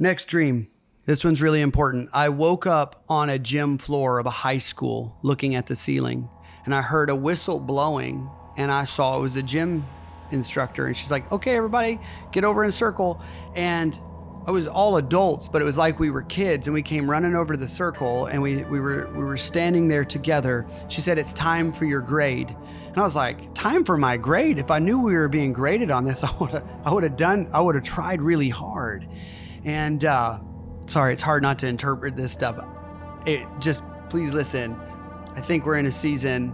Next dream. This one's really important. I woke up on a gym floor of a high school looking at the ceiling, and I heard a whistle blowing, and I saw it was the gym instructor, and she's like, okay, everybody get over in a circle. And I was all adults, but it was like we were kids, and we came running over to the circle, and we were standing there together. She said, it's time for your grade. And I was like, time for my grade? If I knew we were being graded on this, I would have tried really hard. And sorry, it's hard not to interpret this stuff. Please listen. I think we're in a season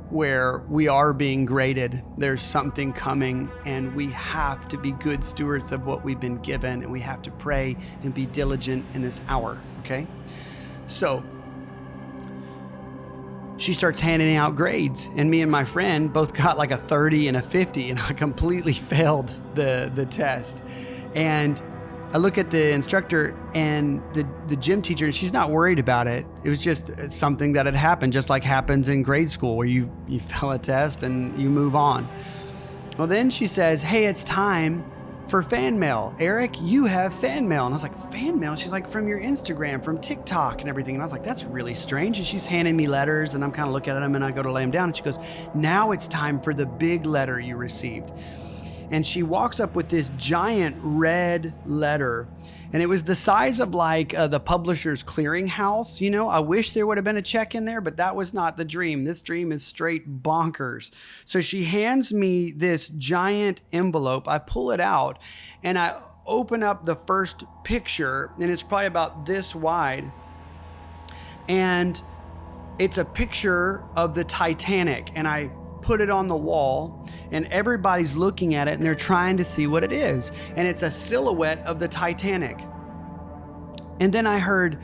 where we are being graded. There's something coming, and we have to be good stewards of what we've been given, and we have to pray and be diligent in this hour, okay? So she starts handing out grades, and me and my friend both got like a 30 and a 50, and I completely failed the test. And I look at the instructor and the gym teacher, and she's not worried about it. It was just something that had happened, just like happens in grade school where you fail a test and you move on. Well, then she says, hey, it's time for fan mail. Eric, you have fan mail. And I was like, fan mail? She's like, from your Instagram, from TikTok and everything. And I was like, that's really strange. And she's handing me letters, and I'm kind of looking at them, and I go to lay them down, and she goes, now it's time for the big letter you received. And she walks up with this giant red letter, and it was the size of like the Publishers Clearinghouse. You know, I wish there would have been a check in there, but that was not the dream. This dream is straight bonkers. So she hands me this giant envelope. I pull it out, and I open up the first picture, and it's probably about this wide. And it's a picture of the Titanic, and I put it on the wall, and everybody's looking at it, and they're trying to see what it is. And it's a silhouette of the Titanic. And then I heard,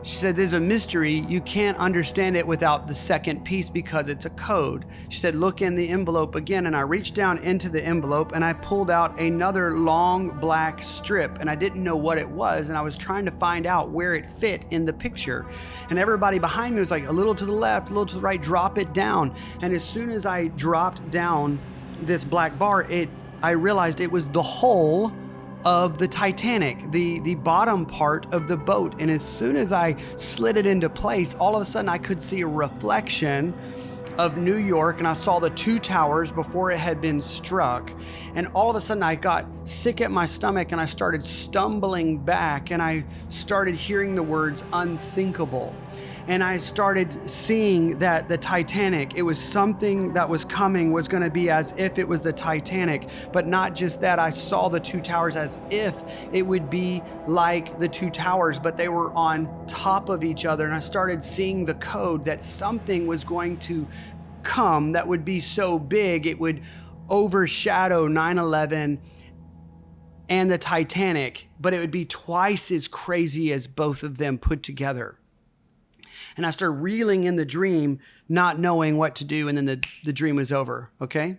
she said, there's a mystery. You can't understand it without the second piece because it's a code. She said, look in the envelope again. And I reached down into the envelope, and I pulled out another long black strip, and I didn't know what it was. And I was trying to find out where it fit in the picture. And everybody behind me was like, a little to the left, a little to the right, drop it down. And as soon as I dropped down this black bar, I realized it was the hull of the Titanic, the bottom part of the boat. And as soon as I slid it into place, all of a sudden I could see a reflection of New York, and I saw the two towers before it had been struck. And all of a sudden I got sick at my stomach, and I started stumbling back, and I started hearing the words unsinkable. And I started seeing that the Titanic, it was something that was coming, was going to be as if it was the Titanic. But not just that, I saw the two towers as if it would be like the two towers, but they were on top of each other. And I started seeing the code that something was going to come that would be so big, it would overshadow 9/11 and the Titanic, but it would be twice as crazy as both of them put together. And I started reeling in the dream, not knowing what to do. And then the dream was over. Okay.